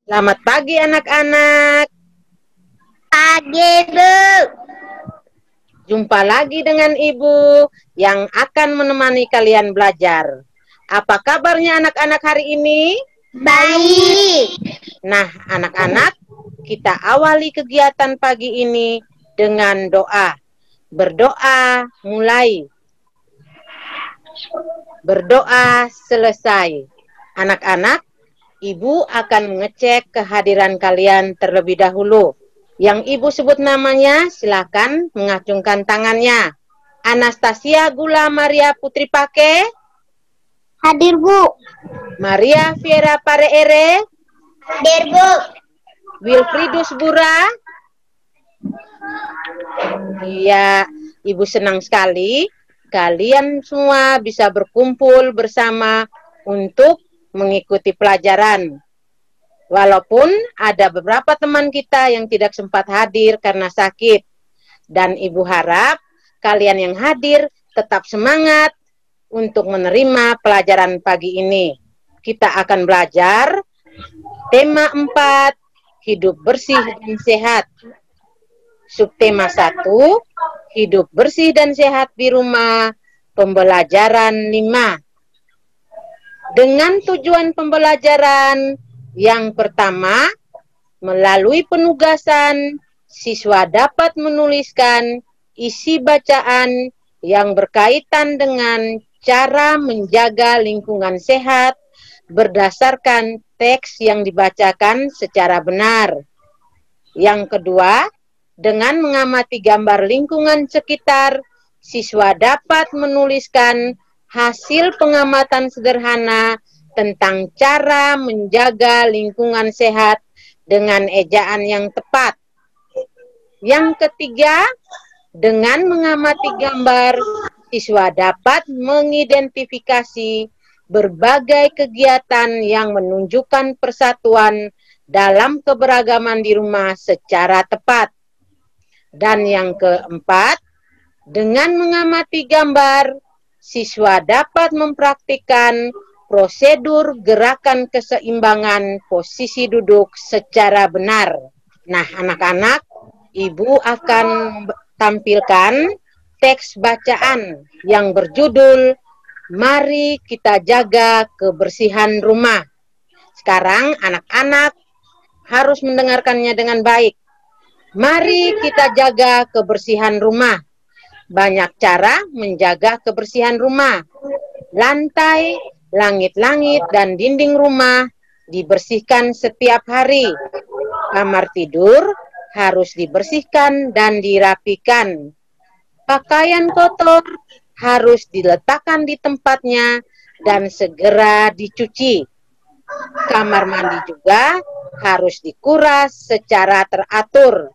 Selamat pagi anak-anak. Pagi, Bu. Jumpa lagi dengan Ibu yang akan menemani kalian belajar. Apa kabarnya anak-anak hari ini? Baik. Nah, anak-anak, kita awali kegiatan pagi ini dengan doa. Berdoa mulai. Berdoa selesai. Anak-anak, Ibu akan mengecek kehadiran kalian terlebih dahulu. Yang Ibu sebut namanya, silakan mengacungkan tangannya. Anastasia Gula Maria Putri Pake. Hadir, Bu. Maria Viera Pareere. Hadir, Bu. Wilfridus Bura. Iya, Ibu senang sekali kalian semua bisa berkumpul bersama untuk mengikuti pelajaran. Walaupun ada beberapa teman kita yang tidak sempat hadir karena sakit. Dan Ibu harap kalian yang hadir tetap semangat untuk menerima pelajaran pagi ini. Kita akan belajar tema 4, hidup bersih dan sehat. Subtema 1, hidup bersih dan sehat di rumah, pembelajaran 5. Dengan tujuan pembelajaran yang pertama, melalui penugasan, siswa dapat menuliskan isi bacaan yang berkaitan dengan cara menjaga lingkungan sehat berdasarkan teks yang dibacakan secara benar. Yang kedua, dengan mengamati gambar lingkungan sekitar, siswa dapat menuliskan hasil pengamatan sederhana tentang cara menjaga lingkungan sehat dengan ejaan yang tepat. Yang ketiga, dengan mengamati gambar, siswa dapat mengidentifikasi berbagai kegiatan yang menunjukkan persatuan dalam keberagaman di rumah secara tepat. Dan yang keempat, dengan mengamati gambar, siswa dapat mempraktikkan prosedur gerakan keseimbangan posisi duduk secara benar. Nah, anak-anak, Ibu akan tampilkan teks bacaan yang berjudul Mari Kita Jaga Kebersihan Rumah. Sekarang anak-anak harus mendengarkannya dengan baik. Mari kita jaga kebersihan rumah. Banyak cara menjaga kebersihan rumah. Lantai, langit-langit, dan dinding rumah dibersihkan setiap hari. Kamar tidur harus dibersihkan dan dirapikan. Pakaian kotor harus diletakkan di tempatnya dan segera dicuci. Kamar mandi juga harus dikuras secara teratur.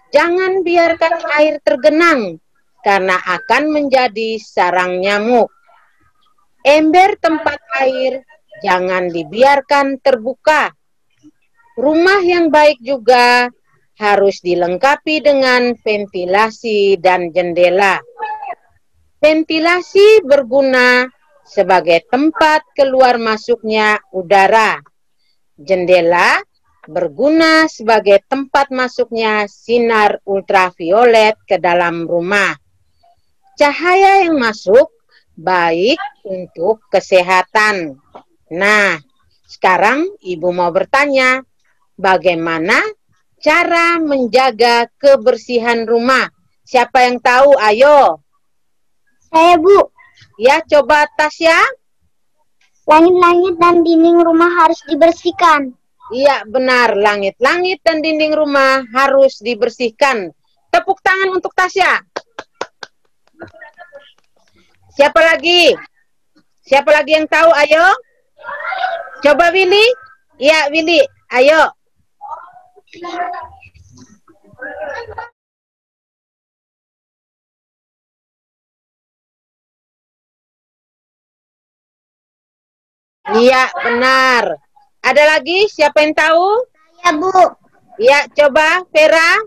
Jangan biarkan air tergenang karena akan menjadi sarang nyamuk. Ember tempat air jangan dibiarkan terbuka. Rumah yang baik juga harus dilengkapi dengan ventilasi dan jendela. Ventilasi berguna sebagai tempat keluar masuknya udara. Jendela berguna sebagai tempat masuknya sinar ultraviolet ke dalam rumah. Cahaya yang masuk baik untuk kesehatan. Nah, sekarang Ibu mau bertanya, bagaimana cara menjaga kebersihan rumah? Siapa yang tahu? Ayo. Saya, Bu. Ya, coba Tasya. Langit-langit dan dinding rumah harus dibersihkan. Iya, benar. Langit-langit dan dinding rumah harus dibersihkan. Tepuk tangan untuk Tasya. Siapa lagi? Siapa lagi yang tahu? Ayo. Coba Willy. Iya, Willy. Ayo. Iya, benar. Ada lagi? Siapa yang tahu? Ya, Bu. Iya, coba Vera.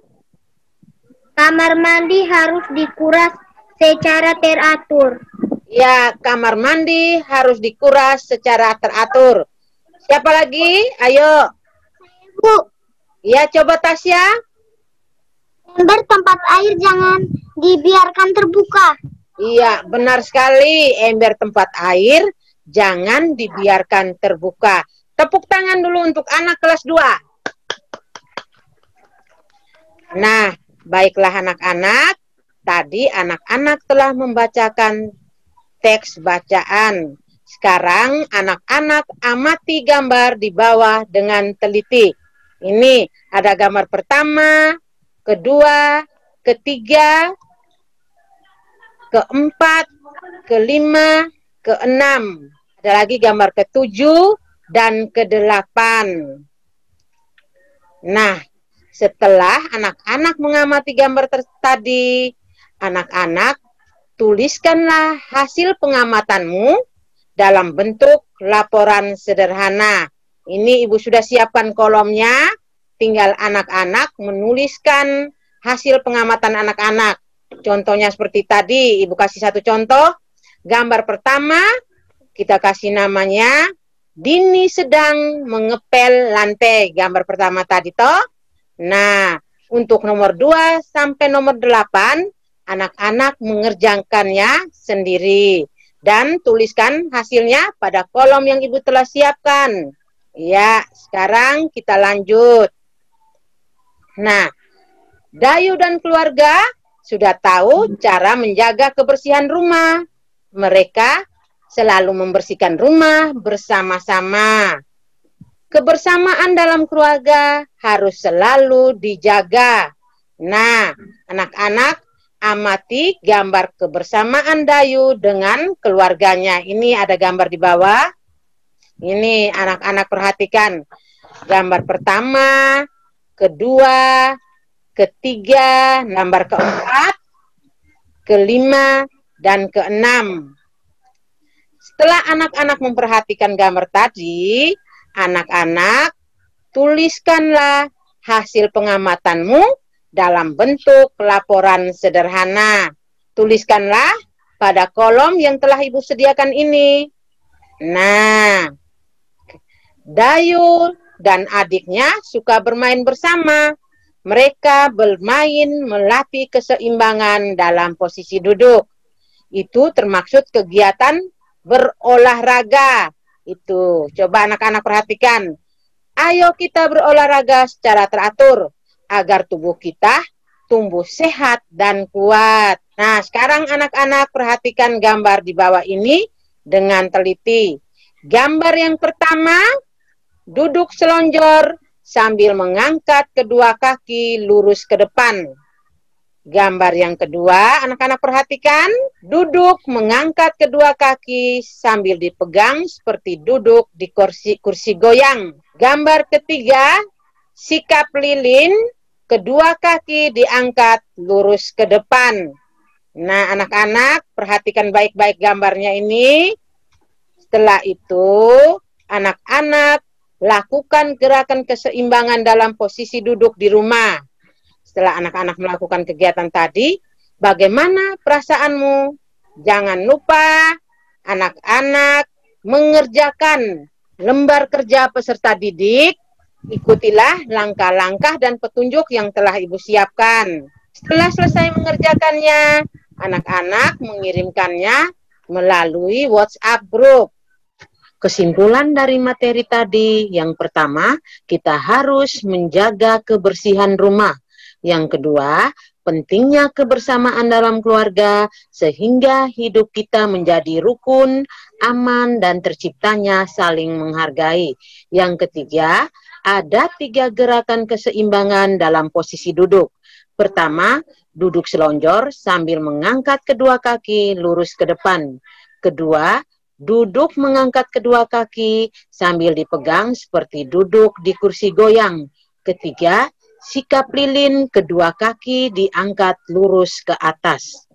Kamar mandi harus dikuras secara teratur. Ya, kamar mandi harus dikuras secara teratur. Siapa lagi? Ayo. Bu, Ya, coba Tasya. ember tempat air jangan dibiarkan terbuka. Iya, benar sekali. Ember tempat air jangan dibiarkan terbuka. Tepuk tangan dulu untuk anak kelas 2. Nah, baiklah anak-anak. Tadi anak-anak telah membacakan teks bacaan. Sekarang anak-anak amati gambar di bawah dengan teliti. Ini ada gambar pertama, kedua, ketiga, keempat, kelima, keenam. Ada lagi gambar ketujuh dan kedelapan. Nah, setelah anak-anak mengamati gambar tadi, anak-anak tuliskanlah hasil pengamatanmu dalam bentuk laporan sederhana. Ini Ibu sudah siapkan kolomnya, tinggal anak-anak menuliskan hasil pengamatan anak-anak. Contohnya seperti tadi, Ibu kasih satu contoh. Gambar pertama, kita kasih namanya, Dini sedang mengepel lantai. Gambar pertama tadi toh. Nah, untuk nomor 2 sampai nomor 8, anak-anak mengerjakannya sendiri. Dan tuliskan hasilnya pada kolom yang Ibu telah siapkan. Ya, sekarang kita lanjut. Nah, Dayu dan keluarga sudah tahu cara menjaga kebersihan rumah. Mereka selalu membersihkan rumah bersama-sama. Kebersamaan dalam keluarga harus selalu dijaga. Nah, anak-anak amati gambar kebersamaan Dayu dengan keluarganya. Ini ada gambar di bawah. Ini anak-anak perhatikan. Gambar pertama, kedua, ketiga, gambar keempat, kelima, dan keenam. Setelah anak-anak memperhatikan gambar tadi, anak-anak tuliskanlah hasil pengamatanmu dalam bentuk laporan sederhana. Tuliskanlah pada kolom yang telah Ibu sediakan ini. Nah, Dayu dan adiknya suka bermain bersama. Mereka bermain melatih keseimbangan dalam posisi duduk. Itu termaksud kegiatan berolahraga. Itu, coba anak-anak perhatikan. Ayo kita berolahraga secara teratur agar tubuh kita tumbuh sehat dan kuat. Nah, sekarang anak-anak perhatikan gambar di bawah ini dengan teliti. Gambar yang pertama, duduk selonjor sambil mengangkat kedua kaki lurus ke depan. Gambar yang kedua, anak-anak perhatikan, duduk mengangkat kedua kaki sambil dipegang seperti duduk di kursi goyang. Gambar ketiga, sikap lilin, kedua kaki diangkat lurus ke depan. Nah, anak-anak perhatikan baik-baik gambarnya ini. Setelah itu, anak-anak lakukan gerakan keseimbangan dalam posisi duduk di rumah. Setelah anak-anak melakukan kegiatan tadi, bagaimana perasaanmu? Jangan lupa anak-anak mengerjakan lembar kerja peserta didik. Ikutilah langkah-langkah dan petunjuk yang telah Ibu siapkan. Setelah selesai mengerjakannya, anak-anak mengirimkannya melalui WhatsApp group. Kesimpulan dari materi tadi, yang pertama, kita harus menjaga kebersihan rumah. Yang kedua, pentingnya kebersamaan dalam keluarga sehingga hidup kita menjadi rukun, aman, dan terciptanya saling menghargai. Yang ketiga, ada 3 gerakan keseimbangan dalam posisi duduk. Pertama, duduk selonjor sambil mengangkat kedua kaki lurus ke depan. Kedua, duduk mengangkat kedua kaki sambil dipegang seperti duduk di kursi goyang. Ketiga, sikap lilin, kedua kaki diangkat lurus ke atas.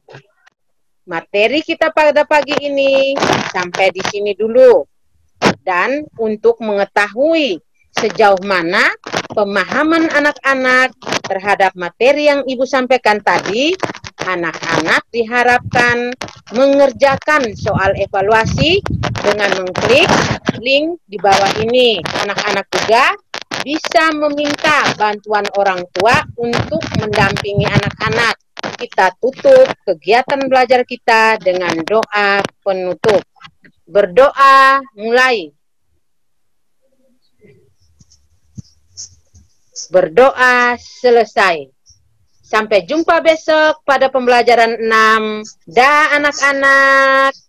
Materi kita pada pagi ini sampai di sini dulu. Dan untuk mengetahui sejauh mana pemahaman anak-anak terhadap materi yang Ibu sampaikan tadi, anak-anak diharapkan mengerjakan soal evaluasi dengan mengklik link di bawah ini. Anak-anak juga bisa meminta bantuan orang tua untuk mendampingi anak-anak. Kita tutup kegiatan belajar kita dengan doa penutup. Berdoa mulai. Berdoa selesai. Sampai jumpa besok pada pembelajaran 6. Dah anak-anak.